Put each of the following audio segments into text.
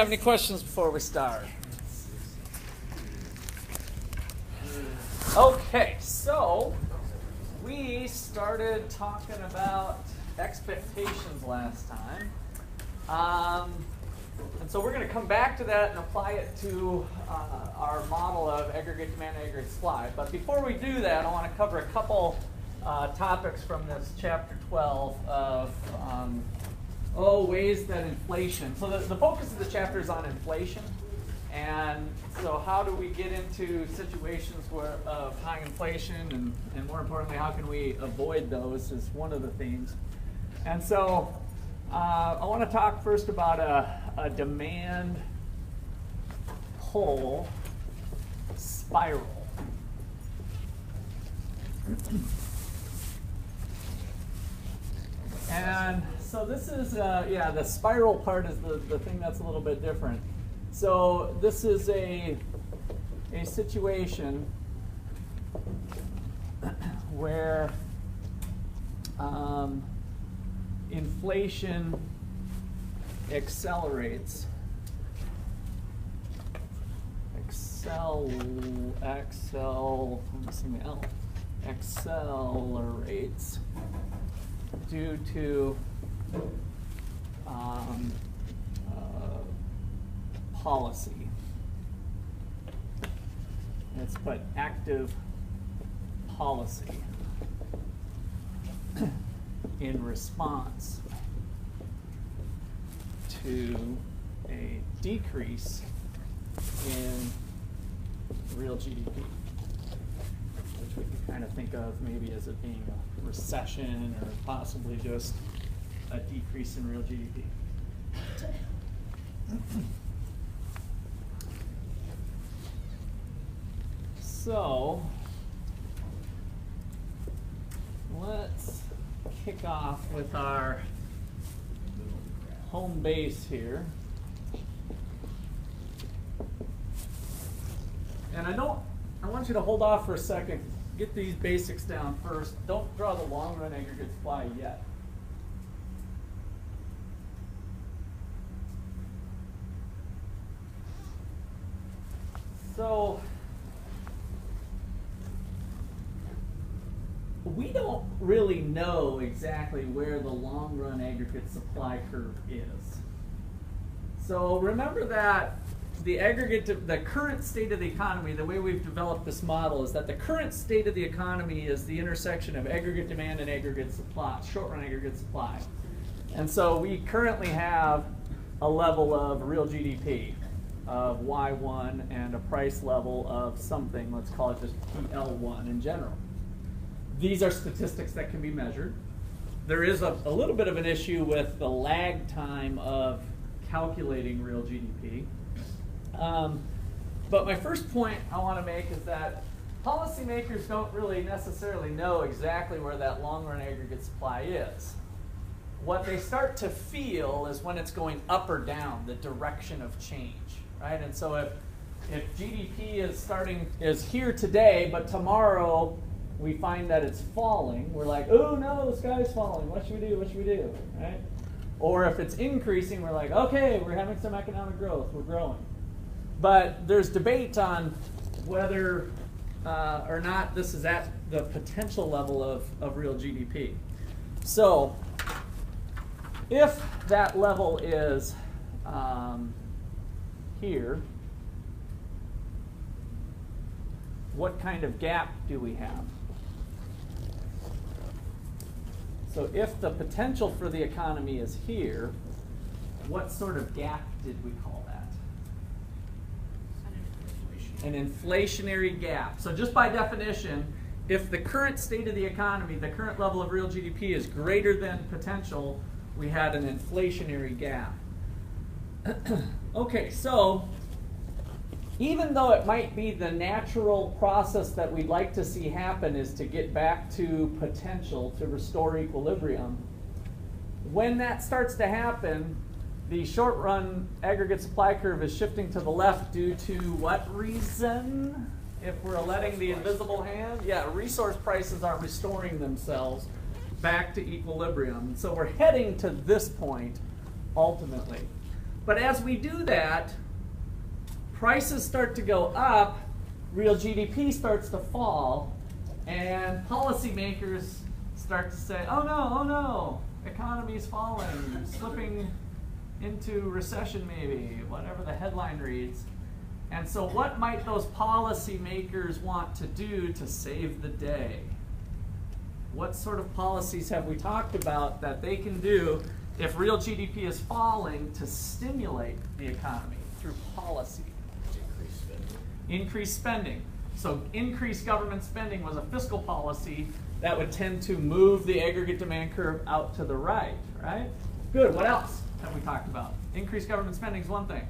have any questions before we start? Okay, so we started talking about expectations last time. And so we're going to come back to that and apply it to our model of aggregate demand and aggregate supply. But before we do that, I want to cover a couple topics from this chapter 12 of ways that inflation. So the focus of the chapter is on inflation. And so how do we get into situations of high inflation, and more importantly, how can we avoid those is one of the themes. And so I want to talk first about a demand pull spiral. And so this is, the spiral part is the thing that's a little bit different. So this is a situation where inflation accelerates. Accelerates due to policy. Let's put active policy in response to a decrease in real GDP, which we can kind of think of maybe as it being a recession or possibly just a decrease in real GDP. So let's kick off with our home base here. And I want you to hold off for a second, get these basics down first. Don't draw the long run aggregate supply yet. So we don't really know exactly where the long run aggregate supply curve is. So remember that the current state of the economy, the way we've developed this model is that the current state of the economy is the intersection of aggregate demand and aggregate supply, short run aggregate supply. And so we currently have a level of real GDP of Y1 and a price level of something, let's call it just PL1 in general. These are statistics that can be measured. There is a little bit of an issue with the lag time of calculating real GDP. But my first point I want to make is that policymakers don't really necessarily know exactly where that long-run aggregate supply is. What they start to feel is when it's going up or down, the direction of change, right? And so if GDP is here today, but tomorrow we find that it's falling, we're like, oh no, the sky's falling, what should we do, right? Or if it's increasing, we're like, okay, we're having some economic growth, we're growing. But there's debate on whether or not this is at the potential level of real GDP. So if that level is here, what kind of gap do we have? So if the potential for the economy is here, what sort of gap did we call that? An inflationary gap. So just by definition, if the current state of the economy, the current level of real GDP is greater than potential, we had an inflationary gap. Okay, so even though it might be the natural process that we'd like to see happen is to get back to potential, to restore equilibrium, when that starts to happen, the short run aggregate supply curve is shifting to the left due to what reason? If we're letting the invisible hand? Yeah, resource prices are restoring themselves back to equilibrium. So we're heading to this point ultimately. But as we do that, prices start to go up, real GDP starts to fall, and policymakers start to say, oh no, economy's falling, slipping into recession maybe, whatever the headline reads. And so what might those policymakers want to do to save the day? What sort of policies have we talked about that they can do if real GDP is falling to stimulate the economy through policy? Increased spending. So increased government spending was a fiscal policy that would tend to move the aggregate demand curve out to the right, right? Good, what else have we talked about? Increased government spending is one thing.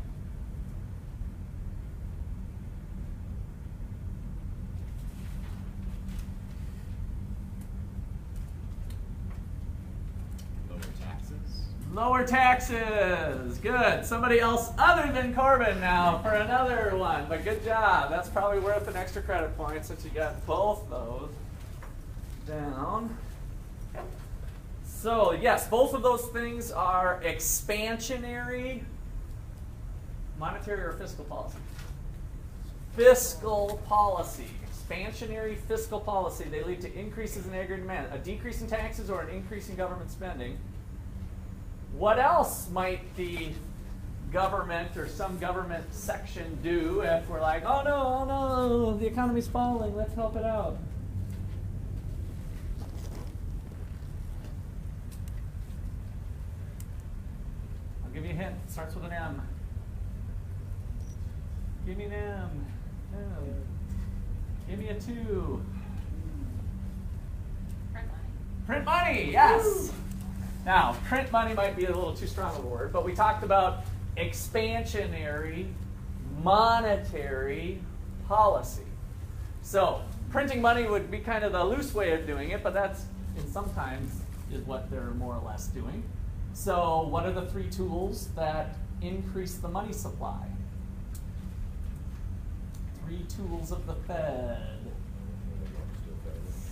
Lower taxes. Good. Somebody else other than Corbin now for another one. But good job. That's probably worth an extra credit point since you got both those down. So yes, both of those things are expansionary, monetary or fiscal policy. Fiscal policy. Expansionary fiscal policy. They lead to increases in aggregate demand. A decrease in taxes or an increase in government spending. What else might the government or some government section do if we're like, oh no, the economy's falling, let's help it out? I'll give you a hint. It starts with an M. Give me an M. No. Give me a 2. Print money. Print money, yes. Now, print money might be a little too strong of a word, but we talked about expansionary monetary policy. So, printing money would be kind of the loose way of doing it, but that's, in sometimes, is what they're more or less doing. So, what are the 3 tools that increase the money supply? 3 tools of the Fed.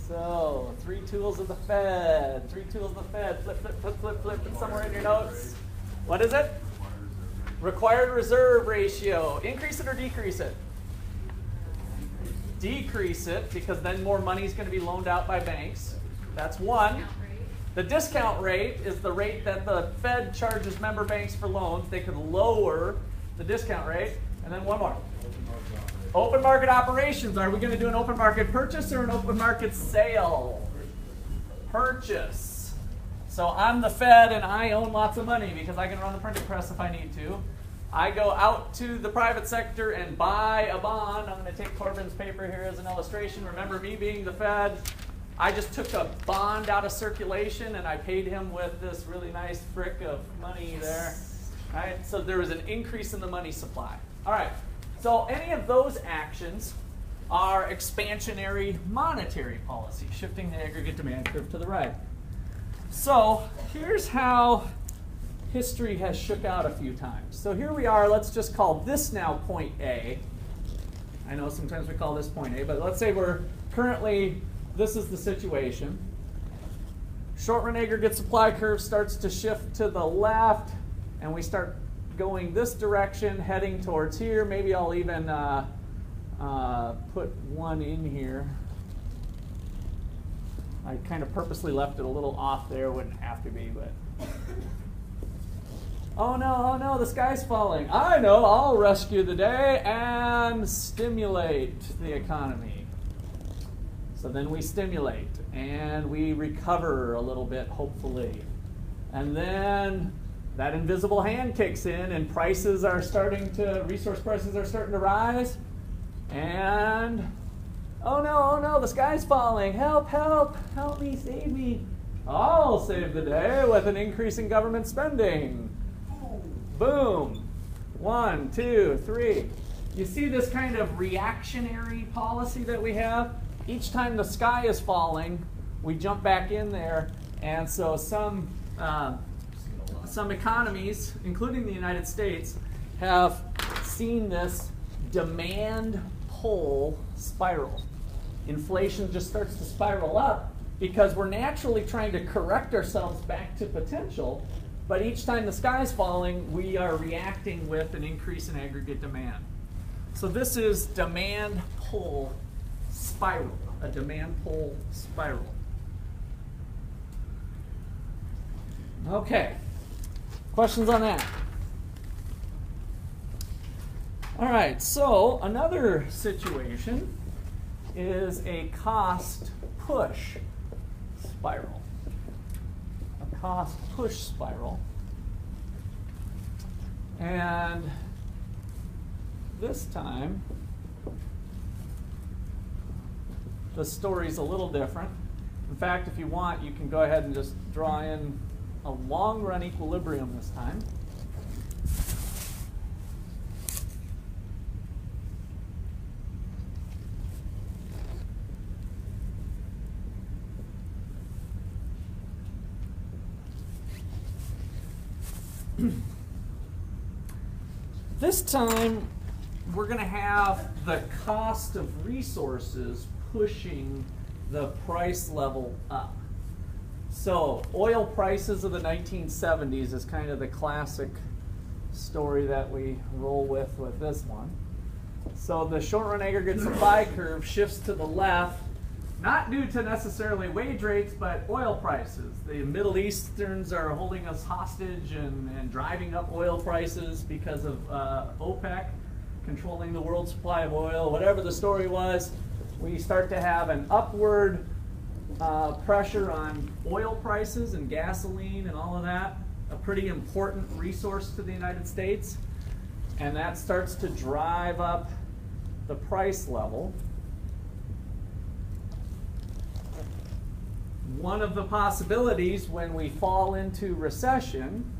So, 3 tools of the Fed. 3 tools of the Fed. Flip. It's somewhere in your notes. What is it? Required reserve ratio. Increase it or decrease it? Decrease it, because then more money is going to be loaned out by banks. That's one. The discount rate is the rate that the Fed charges member banks for loans. They could lower the discount rate. And then one more. Open market operations. Are we going to do an open market purchase or an open market sale? Purchase. So I'm the Fed and I own lots of money because I can run the printing press if I need to. I go out to the private sector and buy a bond. I'm going to take Corbin's paper here as an illustration. Remember me being the Fed. I just took a bond out of circulation and I paid him with this really nice frick of money there. All right, so there was an increase in the money supply. All right. So any of those actions are expansionary monetary policy, shifting the aggregate demand curve to the right. So here's how history has shook out a few times. So here we are. Let's just call this now point A. I know sometimes we call this point A, but let's say we're currently, this is the situation. Short run aggregate supply curve starts to shift to the left, and we start going this direction, heading towards here. Maybe I'll even put one in here. I kind of purposely left it a little off there. Wouldn't have to be, but. Oh no, the sky's falling. I know, I'll rescue the day and stimulate the economy. So then we stimulate and we recover a little bit, hopefully. And then that invisible hand kicks in and prices are starting to, resource prices are starting to rise. And, oh no, the sky's falling. Help me, save me. I'll save the day with an increase in government spending. Boom. 1, 2, 3. You see this kind of reactionary policy that we have? Each time the sky is falling, we jump back in there. And so some economies, including the United States, have seen this demand pull spiral. Inflation just starts to spiral up because we're naturally trying to correct ourselves back to potential. But each time the sky's falling, we are reacting with an increase in aggregate demand. So this is demand pull spiral, a demand pull spiral. Okay, questions on that? All right, so another situation is a cost push spiral. A cost push spiral. And this time, the story's a little different. In fact, if you want, you can go ahead and just draw in a long run equilibrium this time. This time, we're going to have the cost of resources pushing the price level up. So, oil prices of the 1970s is kind of the classic story that we roll with this one. So the short-run aggregate supply curve shifts to the left, not due to necessarily wage rates, but oil prices. The Middle Easterns are holding us hostage and driving up oil prices because of OPEC controlling the world supply of oil. Whatever the story was, we start to have an upward pressure on oil prices and gasoline and all of that, a pretty important resource to the United States. And that starts to drive up the price level. One of the possibilities when we fall into recession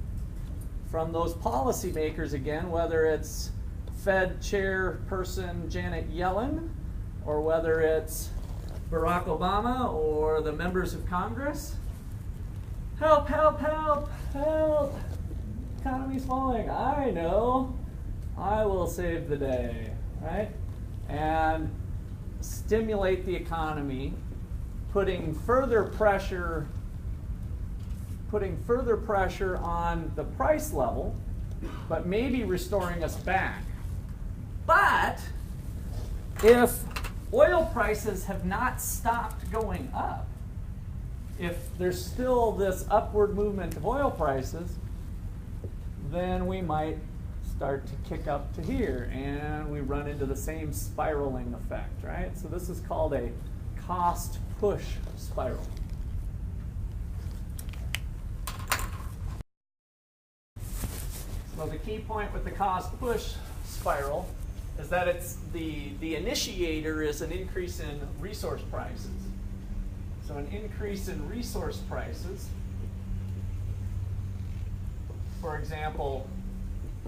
from those policymakers again, whether it's Fed chairperson Janet Yellen or whether it's Barack Obama or the members of Congress, help, help, help, help, economy's falling. I know, I will save the day, right? And stimulate the economy, putting further pressure on the price level, but maybe restoring us back. But if oil prices have not stopped going up, if there's still this upward movement of oil prices, then we might start to kick up to here and we run into the same spiraling effect, right? So this is called a cost push spiral. So the key point with the cost push spiral is that it's the initiator is an increase in resource prices. So an increase in resource prices, for example,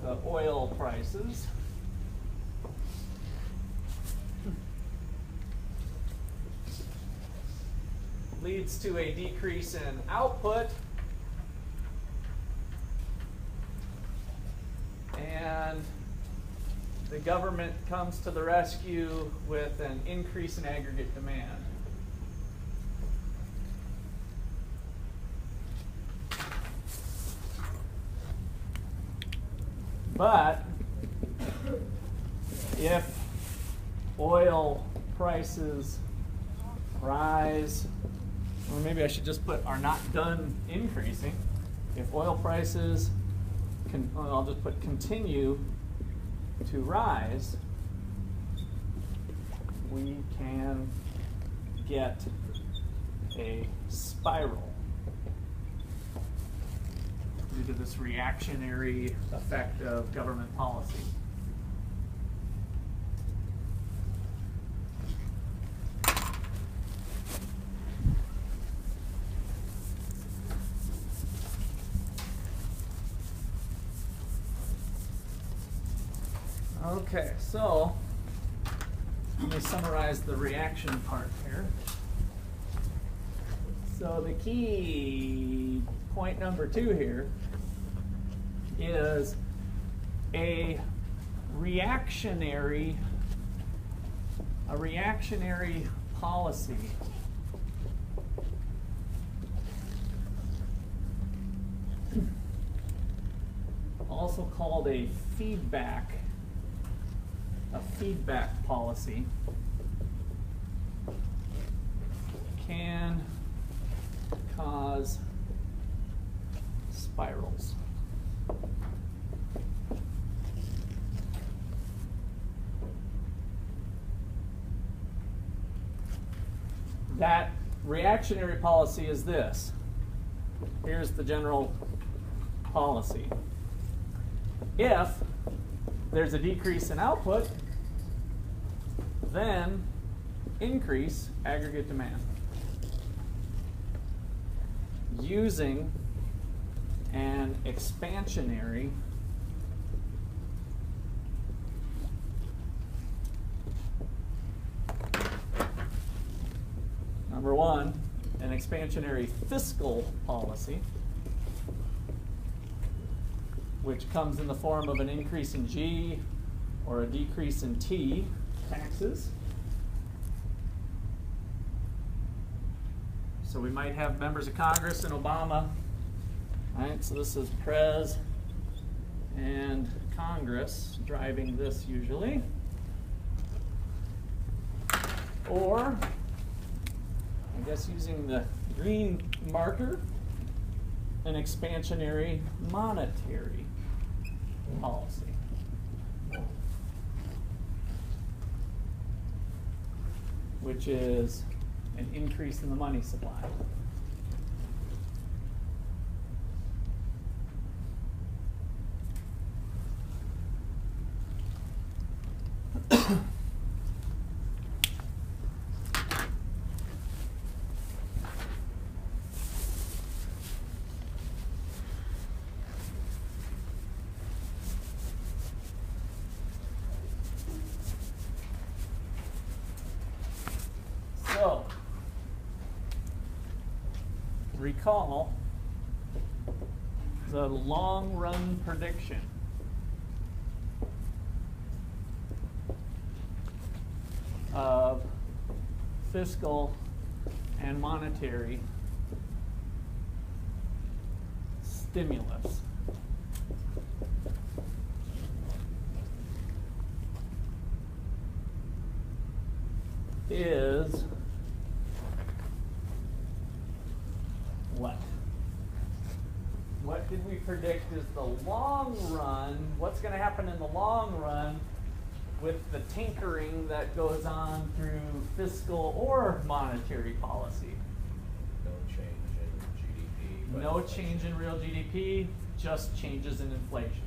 the oil prices, leads to a decrease in output, and the government comes to the rescue with an increase in aggregate demand. But if oil prices rise, or maybe I should just put are not done increasing, if oil prices, I'll just put continue to rise, we can get a spiral due to this reactionary effect of government policy. Okay, so let me summarize the reaction part here. So the key point number 2 here is a reactionary policy also called a feedback policy, can cause spirals. That reactionary policy is this. Here's the general policy. If there's a decrease in output, then increase aggregate demand using an expansionary number one, an expansionary fiscal policy, which comes in the form of an increase in G or a decrease in T taxes. So we might have members of Congress and Obama, right? So this is Prez and Congress driving this usually. Or, I guess using the green marker, an expansionary monetary policy. Which is an increase in the money supply. So, recall the long-run prediction of fiscal and monetary stimulus. Is what? What did we predict is the long run? What's going to happen in the long run with the tinkering that goes on through fiscal or monetary policy? No change in GDP. No change in real GDP, just changes in inflation.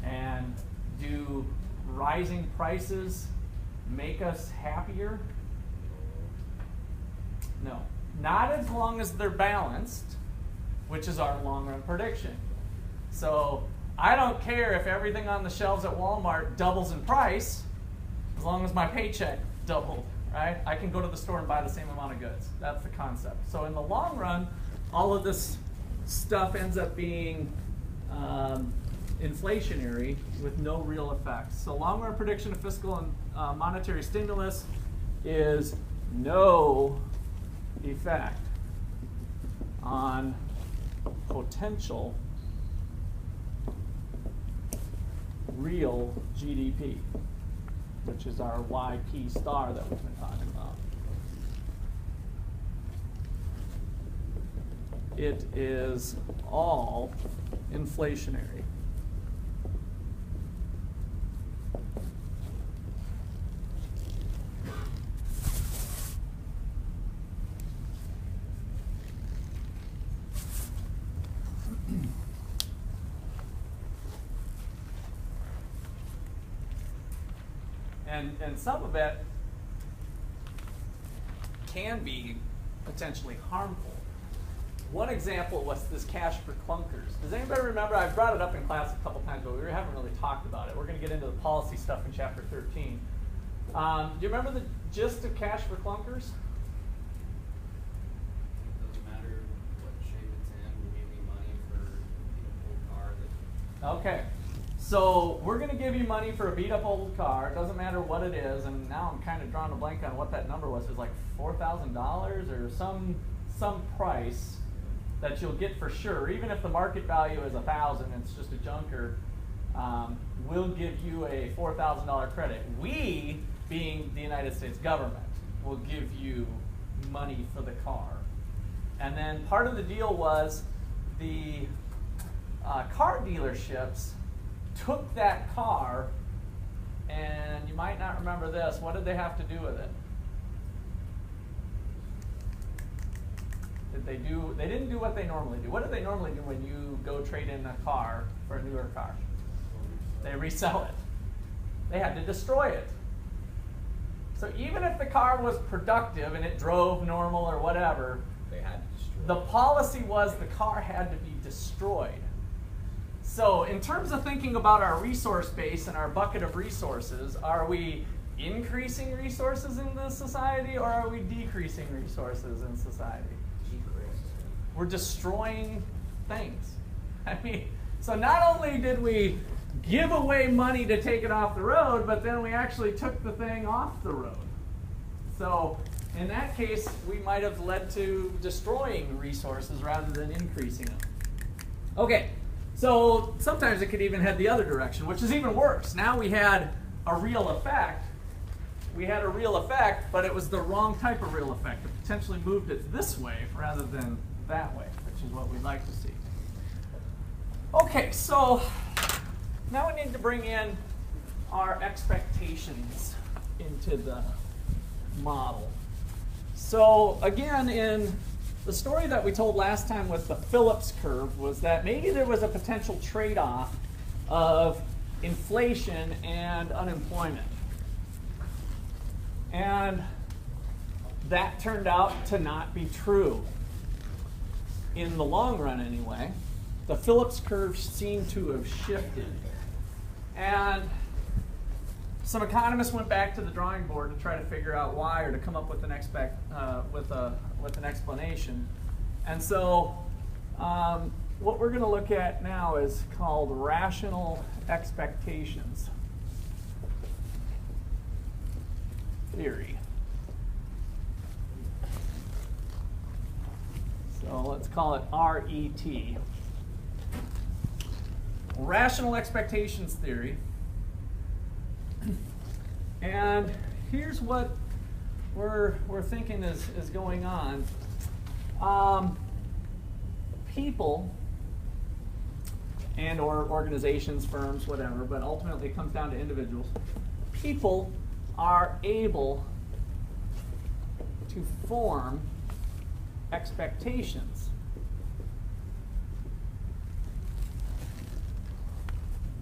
And do rising prices make us happier? No. Not as long as they're balanced, which is our long-run prediction. So I don't care if everything on the shelves at Walmart doubles in price, as long as my paycheck doubled, right? I can go to the store and buy the same amount of goods. That's the concept. So in the long run, all of this stuff ends up being inflationary with no real effects. So long-run prediction of fiscal and monetary stimulus is no effect on potential real GDP, which is our YP star that we've been talking about. It is all inflationary. And some of it can be potentially harmful. One example was this cash for clunkers. Does anybody remember? I brought it up in class a couple times, but we haven't really talked about it. We're going to get into the policy stuff in chapter 13. Do you remember the gist of cash for clunkers? It doesn't matter what shape it's in. We give you money for a old car that. Okay. So we're going to give you money for a beat-up old car. It doesn't matter what it is, and now I'm kind of drawing a blank on what that number was. It was like $4,000 or some price. that you'll get for sure, even if the market value is $1,000, it's just a junker, will give you a $4,000 credit. We, being the United States government, will give you money for the car. And then part of the deal was the car dealerships took that car, and you might not remember this. What did they have to do with it? They didn't do what they normally do. What do they normally do when you go trade in a car for a newer car? They resell it. They had to destroy it. So even if the car was productive and it drove normal or whatever, They had to destroy the it. policy was the car had to be destroyed. So in terms of thinking about our resource base and our bucket of resources, are we increasing resources in the society, or are we decreasing resources in society? We're destroying things. I mean, so not only did we give away money to take it off the road, but then we actually took the thing off the road. So in that case, we might have led to destroying resources rather than increasing them. Okay, so sometimes it could even head the other direction, which is even worse. Now we had a real effect. We had a real effect, but it was the wrong type of real effect. It potentially moved it this way rather than that way, which is what we'd like to see. Okay, so now we need to bring in our expectations into the model. So again, in the story that we told last time with the Phillips curve was that maybe there was a potential trade-off of inflation and unemployment. And that turned out to not be true. In the long run anyway, the Phillips curve seemed to have shifted. And some economists went back to the drawing board to try to figure out why, or to come up with an explanation. And so what we're going to look at now is called rational expectations theory. So let's call it RET. Rational expectations theory. And here's what we're thinking is going on. People and or organizations, firms, whatever, but ultimately it comes down to individuals. People are able to form expectations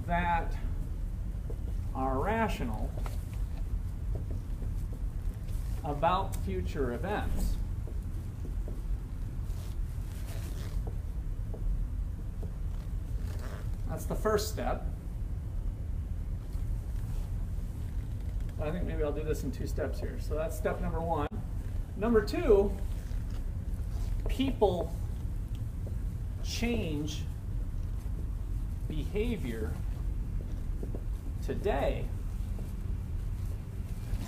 that are rational about future events. That's the first step. I think maybe I'll do this in 2 steps here. So that's step number 1. Number 2, people change behavior today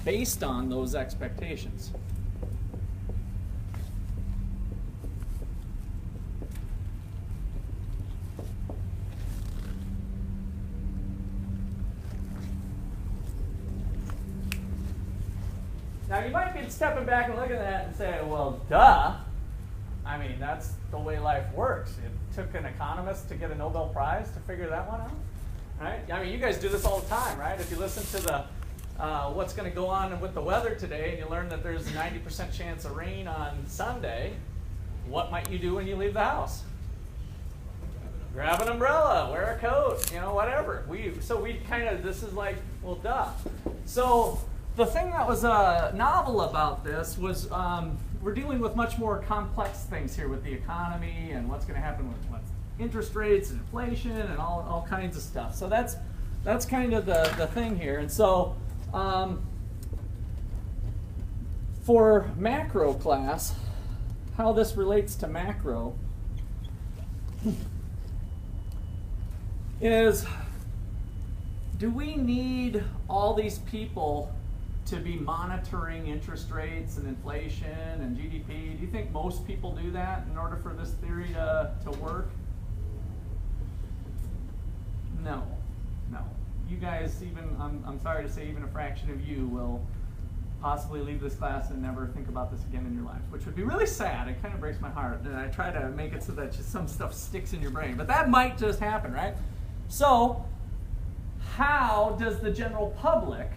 based on those expectations. Now you might be stepping back and looking at that and saying, well, duh. I mean, that's the way life works. It took an economist to get a Nobel Prize to figure that one out, right? I mean, you guys do this all the time, right? If you listen to the what's going to go on with the weather today, and you learn that there's a 90% chance of rain on Sunday, what might you do when you leave the house? Grab an umbrella, wear a coat, you know, whatever. This is like, well, duh. So the thing that was novel about this was we're dealing with much more complex things here with the economy and what's going to happen with interest rates and inflation and all kinds of stuff. So that's kind of the thing here. And so for macro class, how this relates to macro is, do we need all these people to be monitoring interest rates and inflation and GDP? Do you think most people do that in order for this theory to work? No, no. You guys, even, I'm sorry to say, even a fraction of you will possibly leave this class and never think about this again in your life, which would be really sad. It kind of breaks my heart. And I try to make it so that just some stuff sticks in your brain. But that might just happen, right? So, how does the general public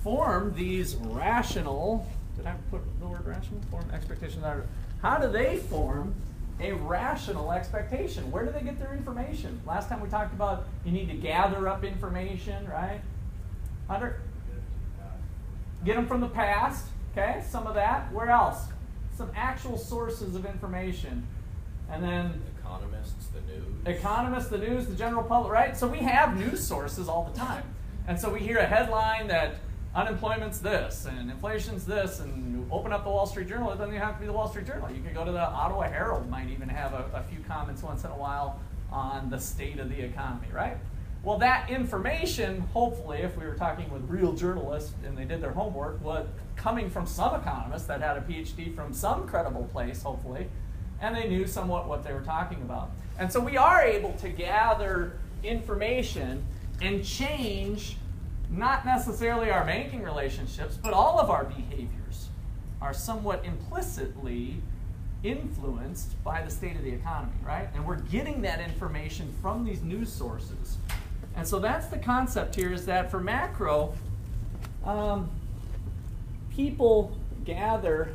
form these rational, did I put the word rational? Form expectations. How do they form a rational expectation? Where do they get their information? Last time we talked about you need to gather up information, right? Hunter? Get them from the past, okay? Some of that. Where else? Some actual sources of information. And then Economists, the news. Economists, the news, the general public, right? So we have news sources all the time. And so we hear a headline that unemployment's this and inflation's this, and you open up the Wall Street Journal. It doesn't even have to be the Wall Street Journal. You could go to the Ottawa Herald, might even have a few comments once in a while on the state of the economy, right? Well, that information, hopefully, if we were talking with real journalists and they did their homework, was coming from some economist that had a PhD from some credible place, hopefully, and they knew somewhat what they were talking about. And so we are able to gather information and change not necessarily our banking relationships, but all of our behaviors are somewhat implicitly influenced by the state of the economy, right? And we're getting that information from these news sources. And so that's the concept here, is that for macro, people gather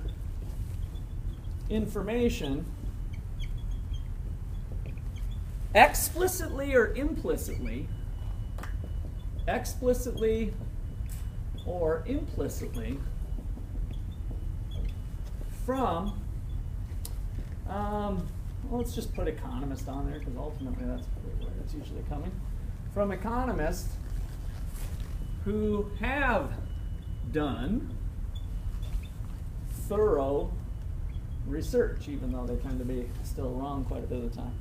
information explicitly or implicitly, from, well, let's just put economist on there because ultimately that's where it's usually coming. From economists who have done thorough research, even though they tend to be still wrong quite a bit of the time.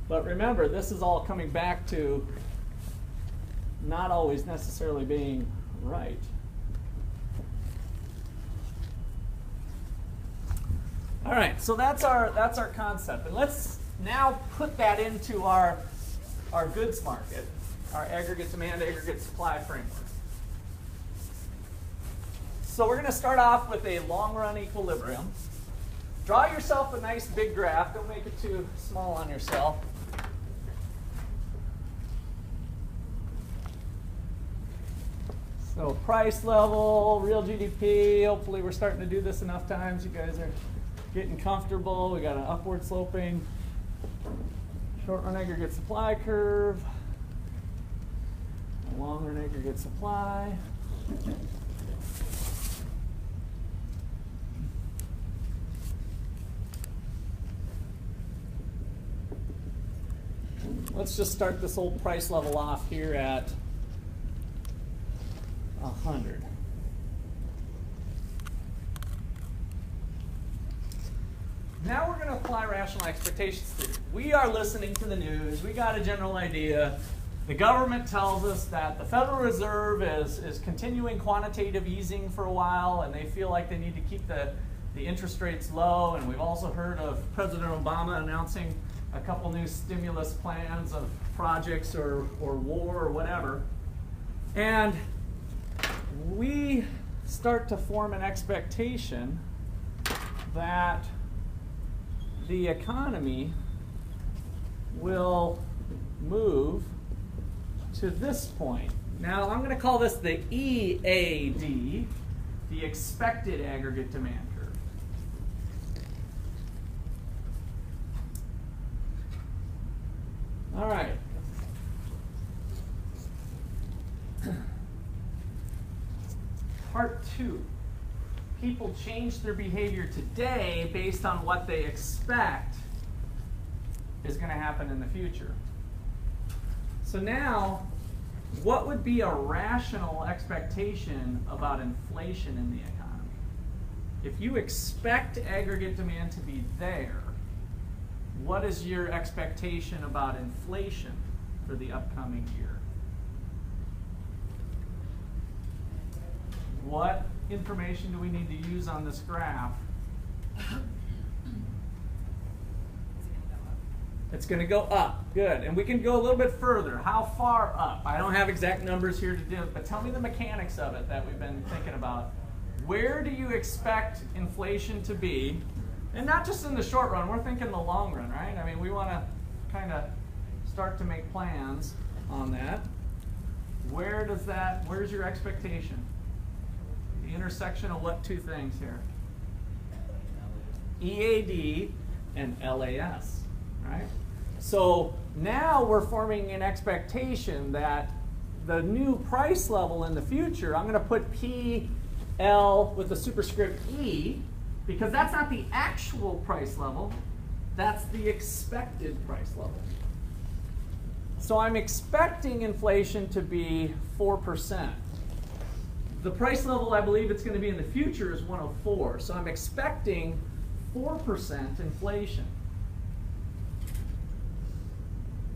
But remember, this is all coming back to not always necessarily being right. All right, so that's our concept. And let's now put that into our goods market, our aggregate demand, aggregate supply framework. So we're going to start off with a long-run equilibrium. Draw yourself a nice big graph. Don't make it too small on yourself. So price level, real GDP. Hopefully we're starting to do this enough times. You guys are getting comfortable. We got an upward sloping short-run aggregate supply curve, a long-run aggregate supply. Let's just start this old price level off here at 100. Now we're going to apply rational expectations theory. We are listening to the news. We got a general idea. The government tells us that the Federal Reserve is continuing quantitative easing for a while, and they feel like they need to keep the interest rates low. And we've also heard of President Obama announcing a couple new stimulus plans of projects or war or whatever. And we start to form an expectation that the economy will move to this point. Now, I'm going to call this the EAD, the expected aggregate demand curve. All right. Part 2. People change their behavior today based on what they expect is going to happen in the future. So now, what would be a rational expectation about inflation in the economy? If you expect aggregate demand to be there, what is your expectation about inflation for the upcoming year? what information do we need to use on this graph? It's going to go up. Good. And we can go a little bit further. How far up? I don't have exact numbers here to do it, but tell me the mechanics of it that we've been thinking about. Where do you expect inflation to be? And not just in the short run, we're thinking the long run, right? I mean, we want to kind of start to make plans on that. Where's your expectation? The intersection of what two things here? EAD and LAS, right? So now we're forming an expectation that the new price level in the future, I'm going to put PL with a superscript E, because that's not the actual price level, that's the expected price level. So I'm expecting inflation to be 4%. The price level I believe it's going to be in the future is 104. So I'm expecting 4% inflation.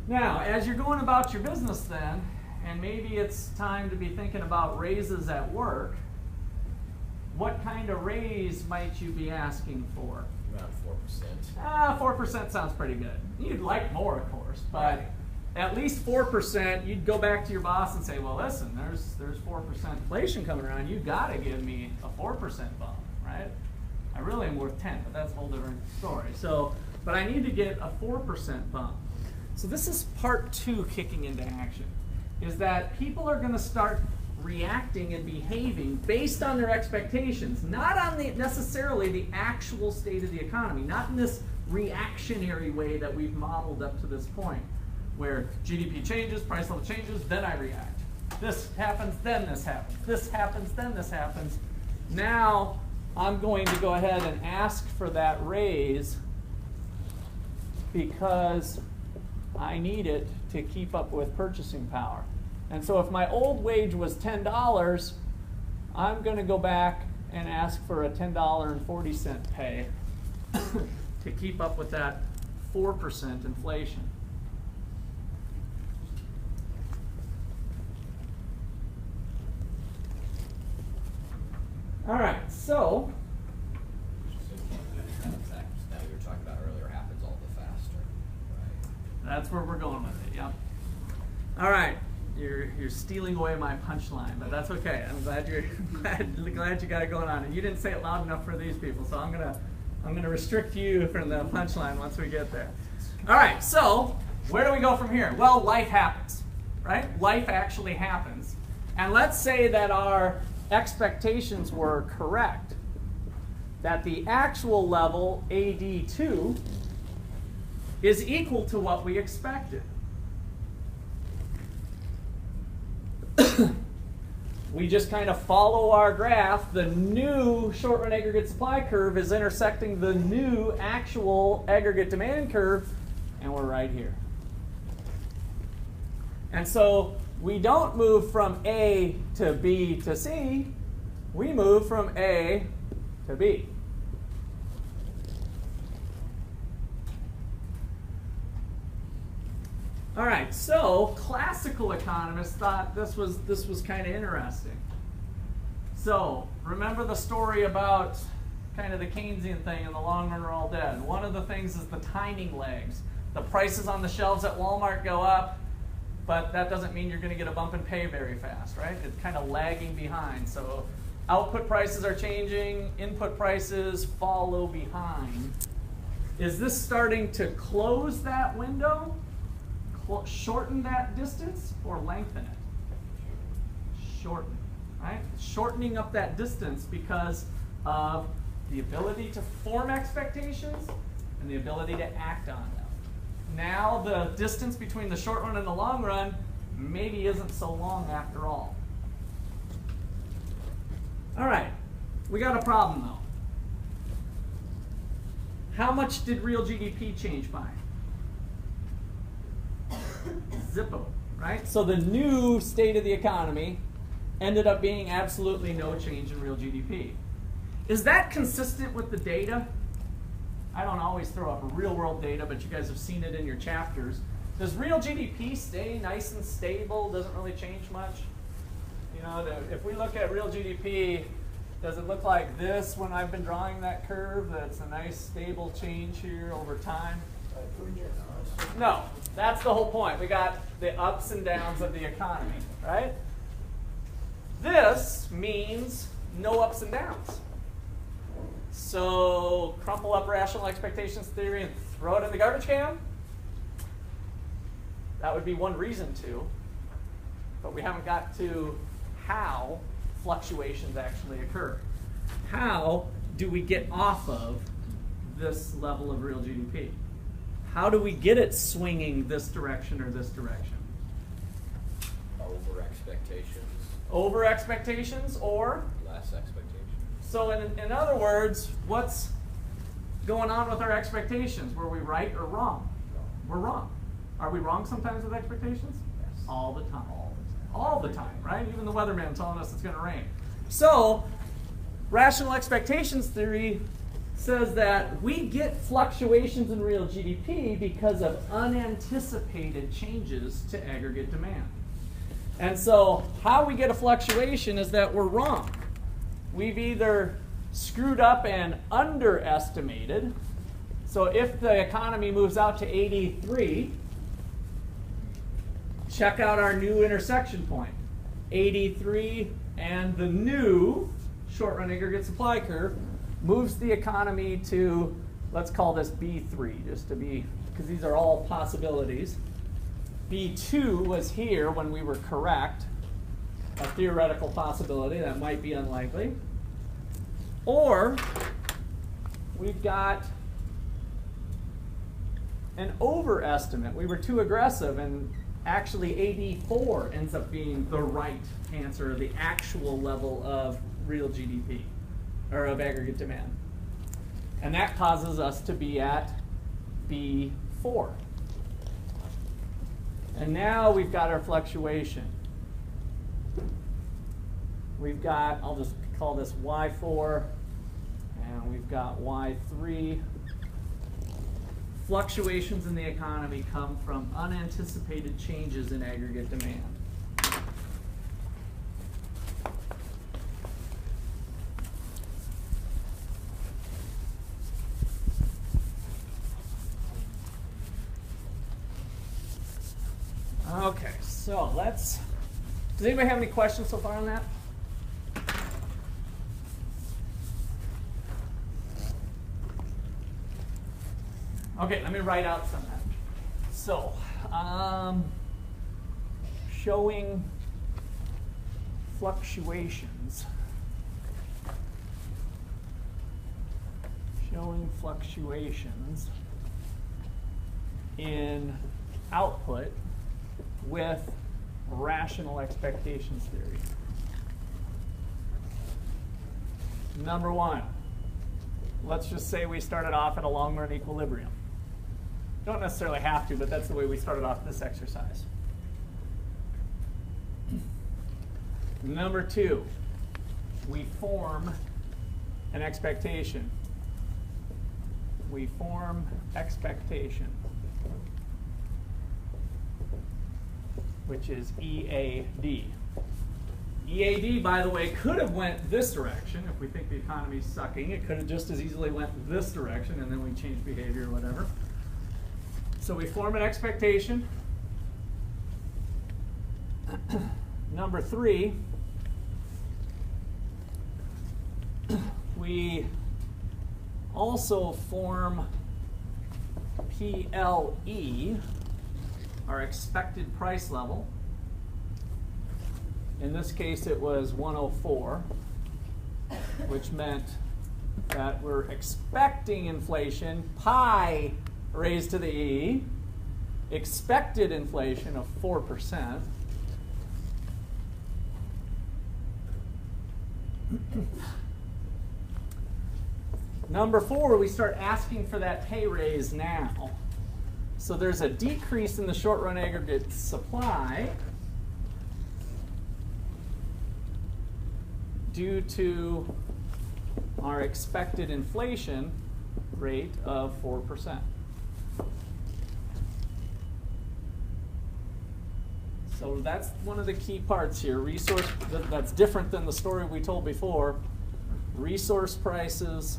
Now, as you're going about your business then, and maybe it's time to be thinking about raises at work, what kind of raise might you be asking for? Around 4%. 4% sounds pretty good. You'd like more, of course, but at least 4%, you'd go back to your boss and say, well, listen, there's 4% inflation coming around. You've got to give me a 4% bump, right? I really am worth 10, but that's a whole different story. So, but I need to get a 4% bump. So this is part 2 kicking into action, is that people are going to start reacting and behaving based on their expectations, not on necessarily the actual state of the economy, not in this reactionary way that we've modeled up to this point, where GDP changes, price level changes, then I react. This happens, then this happens. This happens, then this happens. Now I'm going to go ahead and ask for that raise because I need it to keep up with purchasing power. And so if my old wage was $10, I'm going to go back and ask for a $10.40 pay to keep up with that 4% inflation. All right, so That we were talking about earlier happens all the faster, right? that's where we're going with it, yep. All right, you're stealing away my punchline, but that's okay. I'm glad glad you got it going on. And you didn't say it loud enough for these people, so I'm gonna restrict you from the punchline once we get there. All right, so where do we go from here? Well, life happens, right? Life actually happens. And let's say that our expectations were correct, that the actual level, AD2, is equal to what we expected. We just kind of follow our graph. The new short-run aggregate supply curve is intersecting the new actual aggregate demand curve, and we're right here. And so we don't move from A to B to C. We move from A to B. All right, so classical economists thought this was kind of interesting. So remember the story about kind of the Keynesian thing, in the long run we're all dead. One of the things is the timing lags. The prices on the shelves at Walmart go up, but that doesn't mean you're going to get a bump in pay very fast, right? It's kind of lagging behind. So output prices are changing, input prices follow behind. Is this starting to close that window? Shorten that distance or lengthen it? Shorten, right? Shortening up that distance because of the ability to form expectations and the ability to act on them. Now the distance between the short run and the long run maybe isn't so long after all. All right, we got a problem though. How much did real GDP change by? Zippo, right? So the new state of the economy ended up being absolutely no change in real GDP. Is that consistent with the data? I don't always throw up real world data, but you guys have seen it in your chapters. Does real GDP stay nice and stable, doesn't really change much? You know, if we look at real GDP, does it look like this when I've been drawing that curve? That's a nice stable change here over time? No, that's the whole point. We got the ups and downs of the economy, right? This means no ups and downs. So crumple up rational expectations theory and throw it in the garbage can? That would be one reason to, but we haven't got to how fluctuations actually occur. How do we get off of this level of real GDP? How do we get it swinging this direction or this direction? Over expectations. Over expectations or? Less expectations. So in other words, what's going on with our expectations? Were we right or wrong? We're wrong. Are we wrong sometimes with expectations? Yes. All the time. All the time, right? Even the weatherman telling us it's going to rain. So, rational expectations theory says that we get fluctuations in real GDP because of unanticipated changes to aggregate demand. And so, how we get a fluctuation is that we're wrong. We've either screwed up and underestimated. So, if the economy moves out to 83, check out our new intersection point. 83 and the new short-run aggregate supply curve moves the economy to, let's call this B3, just to be, because these are all possibilities. B2 was here when we were correct, a theoretical possibility that might be unlikely. Or we've got an overestimate. We were too aggressive, and actually AD4 ends up being the right answer, the actual level of real GDP, or of aggregate demand. And that causes us to be at B4. And now we've got our fluctuation. We've got, I'll just call this Y4, and we've got Y3. Fluctuations in the economy come from unanticipated changes in aggregate demand. Okay, so does anybody have any questions so far on that? Okay, let me write out some of that. So, showing fluctuations. Showing fluctuations in output with rational expectations theory. Number one, let's just say we started off at a long-run equilibrium. Don't necessarily have to, but that's the way we started off this exercise. Number two, we form an expectation. We form expectation, which is EAD. EAD, by the way, could have went this direction. If we think the economy's sucking, it could have just as easily went this direction, and then we change behavior or whatever. So we form an expectation. Number three, we also form PLE, our expected price level. In this case, it was 104, which meant that we're expecting inflation, pi raised to the e, expected inflation of 4%. Number four, we start asking for that pay raise now. So there's a decrease in the short-run aggregate supply due to our expected inflation rate of 4%. So that's one of the key parts here. Resource, that's different than the story we told before. Resource prices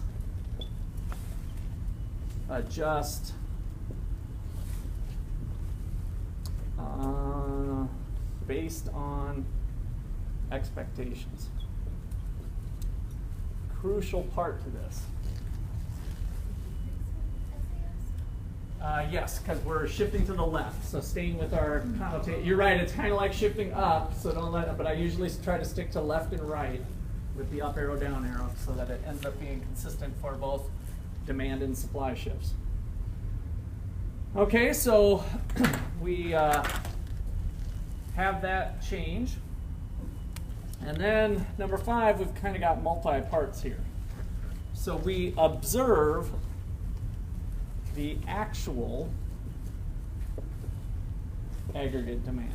adjust based on expectations. Crucial part to this. Yes, because we're shifting to the left, so staying with our connotation. You're right, it's kind of like shifting up, so don't let it, but I usually try to stick to left and right with the up arrow, down arrow, so that it ends up being consistent for both demand and supply shifts. Okay, so we have that change. And then number 5, we've kind of got multi-parts here. So we observe the actual aggregate demand.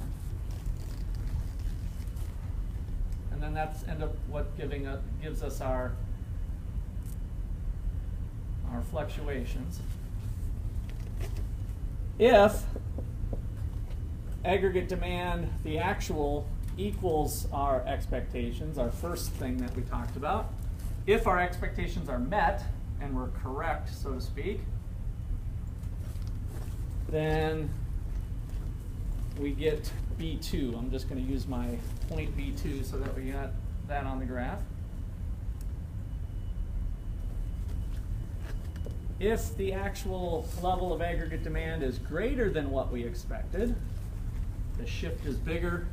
And then that's end up what gives us our fluctuations. If aggregate demand, the actual, equals our expectations, our first thing that we talked about, if our expectations are met and we're correct, so to speak, then we get B2. I'm just going to use my point B2 so that we got that on the graph. If the actual level of aggregate demand is greater than what we expected, the shift is bigger,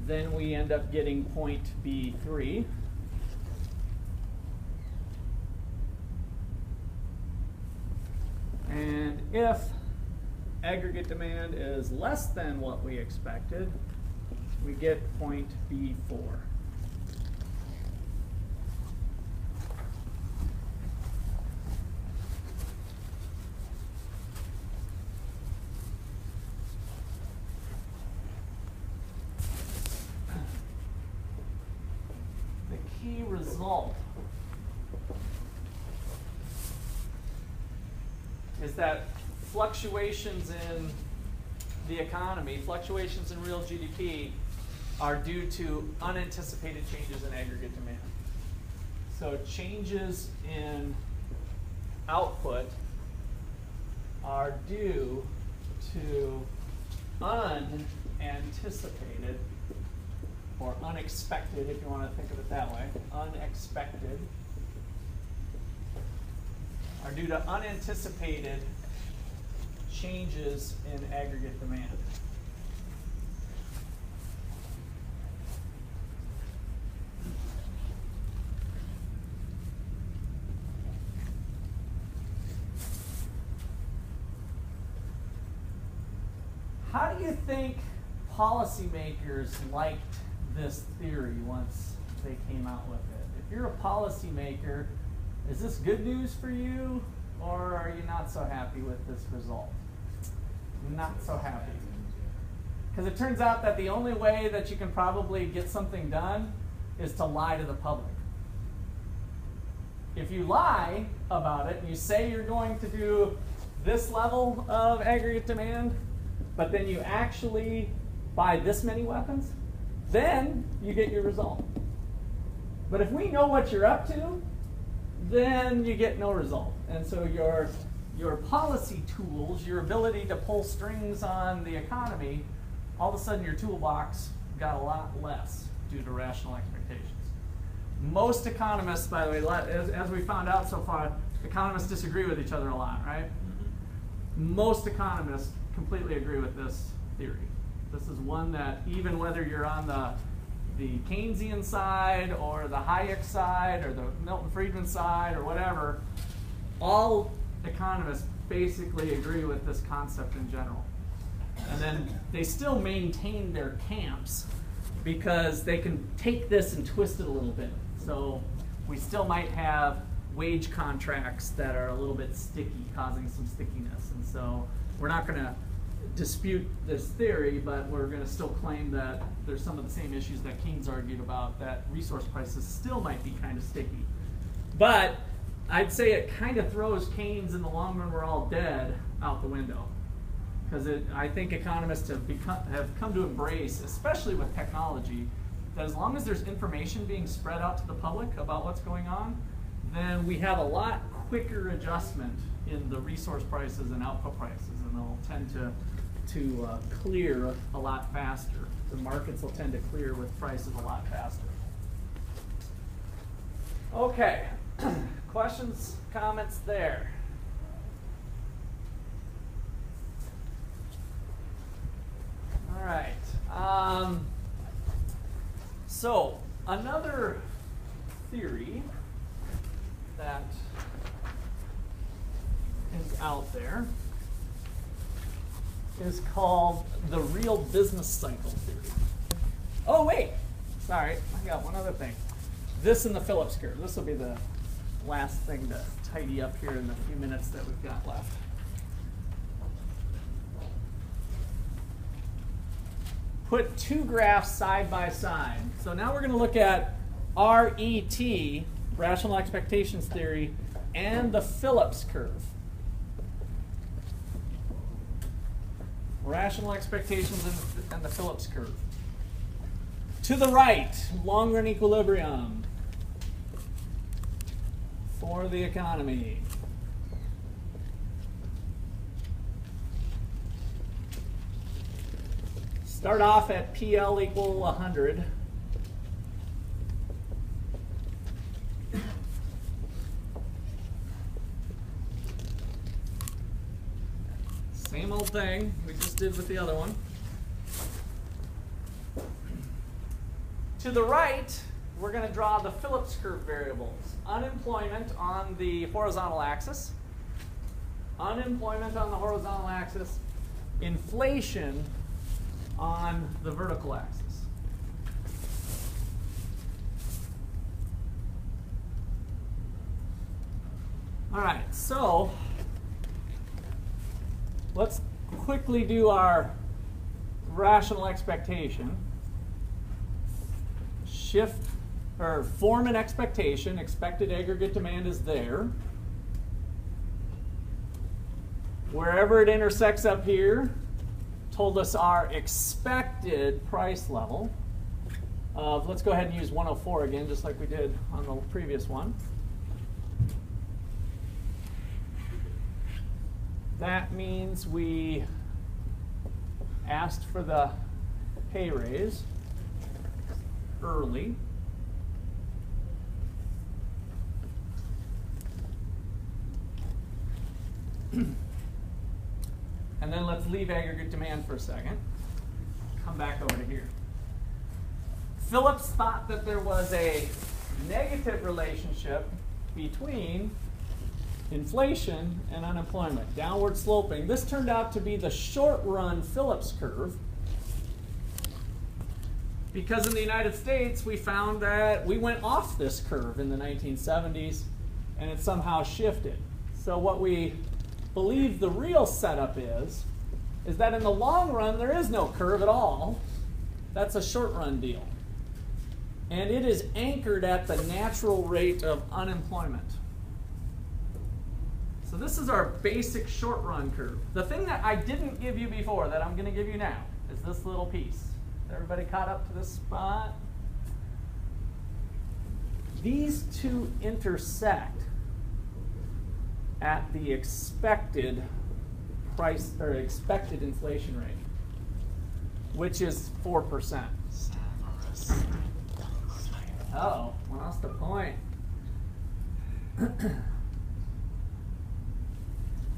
then we end up getting point B3. And if aggregate demand is less than what we expected, we get point B4. Key result is that fluctuations in the economy, fluctuations in real GDP, are due to unanticipated changes in aggregate demand. So changes in output are due to unanticipated or unexpected, if you want to think of it that way, unexpected, are due to unanticipated changes in aggregate demand. How do you think policymakers liked this theory once they came out with it? If you're a policymaker, is this good news for you, or are you not so happy with this result? Not so happy. Because it turns out that the only way that you can probably get something done is to lie to the public. If you lie about it and you say you're going to do this level of aggregate demand, but then you actually buy this many weapons, then you get your result. But if we know what you're up to, then you get no result. And so your policy tools, your ability to pull strings on the economy, all of a sudden your toolbox got a lot less due to rational expectations. Most economists, by the way, as we found out so far, economists disagree with each other a lot, right? Mm-hmm. Most economists completely agree with this theory. This is one that even whether you're on the Keynesian side or the Hayek side or the Milton Friedman side or whatever, all economists basically agree with this concept in general. And then they still maintain their camps because they can take this and twist it a little bit. So we still might have wage contracts that are a little bit sticky, causing some stickiness. And so we're not going to dispute this theory, but we're going to still claim that there's some of the same issues that Keynes argued about, that resource prices still might be kind of sticky. But I'd say it kind of throws Keynes in the long run, we're all dead, out the window. because I think economists have come to embrace, especially with technology, that as long as there's information being spread out to the public about what's going on, then we have a lot quicker adjustment in the resource prices and output prices, and they'll tend to clear a lot faster. The markets will tend to clear with prices a lot faster. Okay, questions, comments there? All right. So another theory that is out there is called the real business cycle theory. Oh wait, sorry, I got one other thing. This and the Phillips curve. This will be the last thing to tidy up here in the few minutes that we've got left. Put two graphs side by side. So now we're going to look at RET, rational expectations theory, and the Phillips curve. Rational expectations and the Phillips curve. To the right, long-run equilibrium for the economy. Start off at PL equal 100. Same old thing we just did with the other one. To the right, we're going to draw the Phillips curve variables. Unemployment on the horizontal axis. Unemployment on the horizontal axis. Inflation on the vertical axis. All right, so let's quickly do our rational expectation. Shift or form an expectation. Expected aggregate demand is there. Wherever it intersects up here, told us our expected price level of, let's go ahead and use 104 again, just like we did on the previous one. That means we asked for the pay raise early. And then let's leave aggregate demand for a second. Come back over to here. Phillips thought that there was a negative relationship between inflation and unemployment, downward sloping. This turned out to be the short-run Phillips curve, because in the United States we found that we went off this curve in the 1970s and it somehow shifted. So what we believe the real setup is that in the long run there is no curve at all. That's a short-run deal. And it is anchored at the natural rate of unemployment. So this is our basic short-run curve. The thing that I didn't give you before that I'm going to give you now is this little piece. Is everybody caught up to this spot? These two intersect at the expected price or expected inflation rate, which is 4%. Uh-oh, lost the point.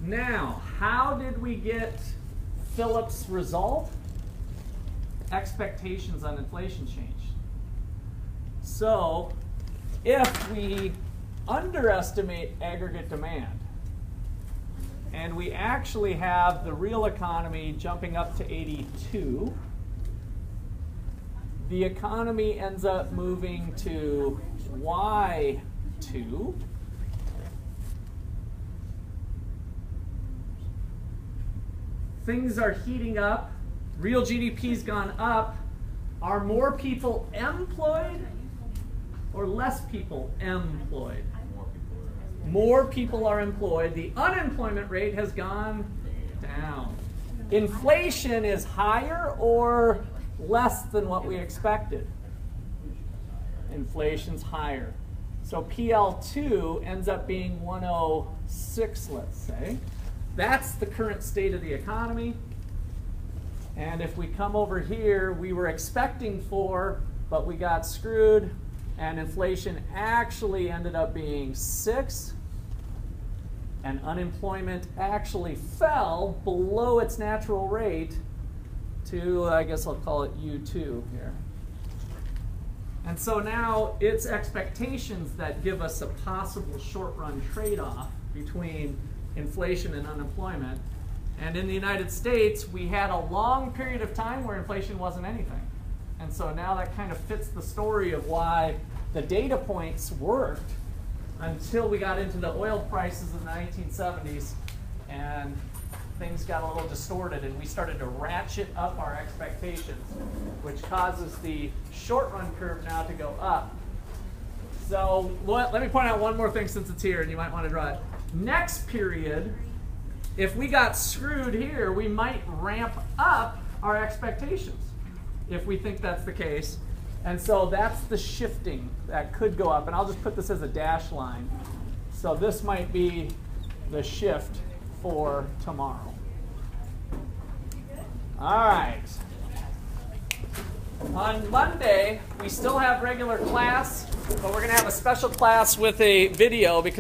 Now, how did we get Phillips' result? Expectations on inflation change. So, if we underestimate aggregate demand, and we actually have the real economy jumping up to 82, the economy ends up moving to Y2. Things are heating up. Real GDP's gone up. Are more people employed or less people employed? More people are employed. The unemployment rate has gone down. Inflation is higher or less than what we expected? Inflation's higher. So PL2 ends up being 106, let's say. That's the current state of the economy. And if we come over here, we were expecting 4, but we got screwed, and inflation actually ended up being 6. And unemployment actually fell below its natural rate to, I guess I'll call it U2 here. And so now it's expectations that give us a possible short-run trade-off between inflation and unemployment. And in the United States, we had a long period of time where inflation wasn't anything. And so now that kind of fits the story of why the data points worked until we got into the oil prices in the 1970s and things got a little distorted and we started to ratchet up our expectations, which causes the short-run curve now to go up. So let me point out one more thing since it's here and you might want to draw it. Next period, if we got screwed here, we might ramp up our expectations if we think that's the case. And so that's the shifting that could go up. And I'll just put this as a dash line. So this might be the shift for tomorrow. All right. On Monday, we still have regular class, but we're going to have a special class with a video because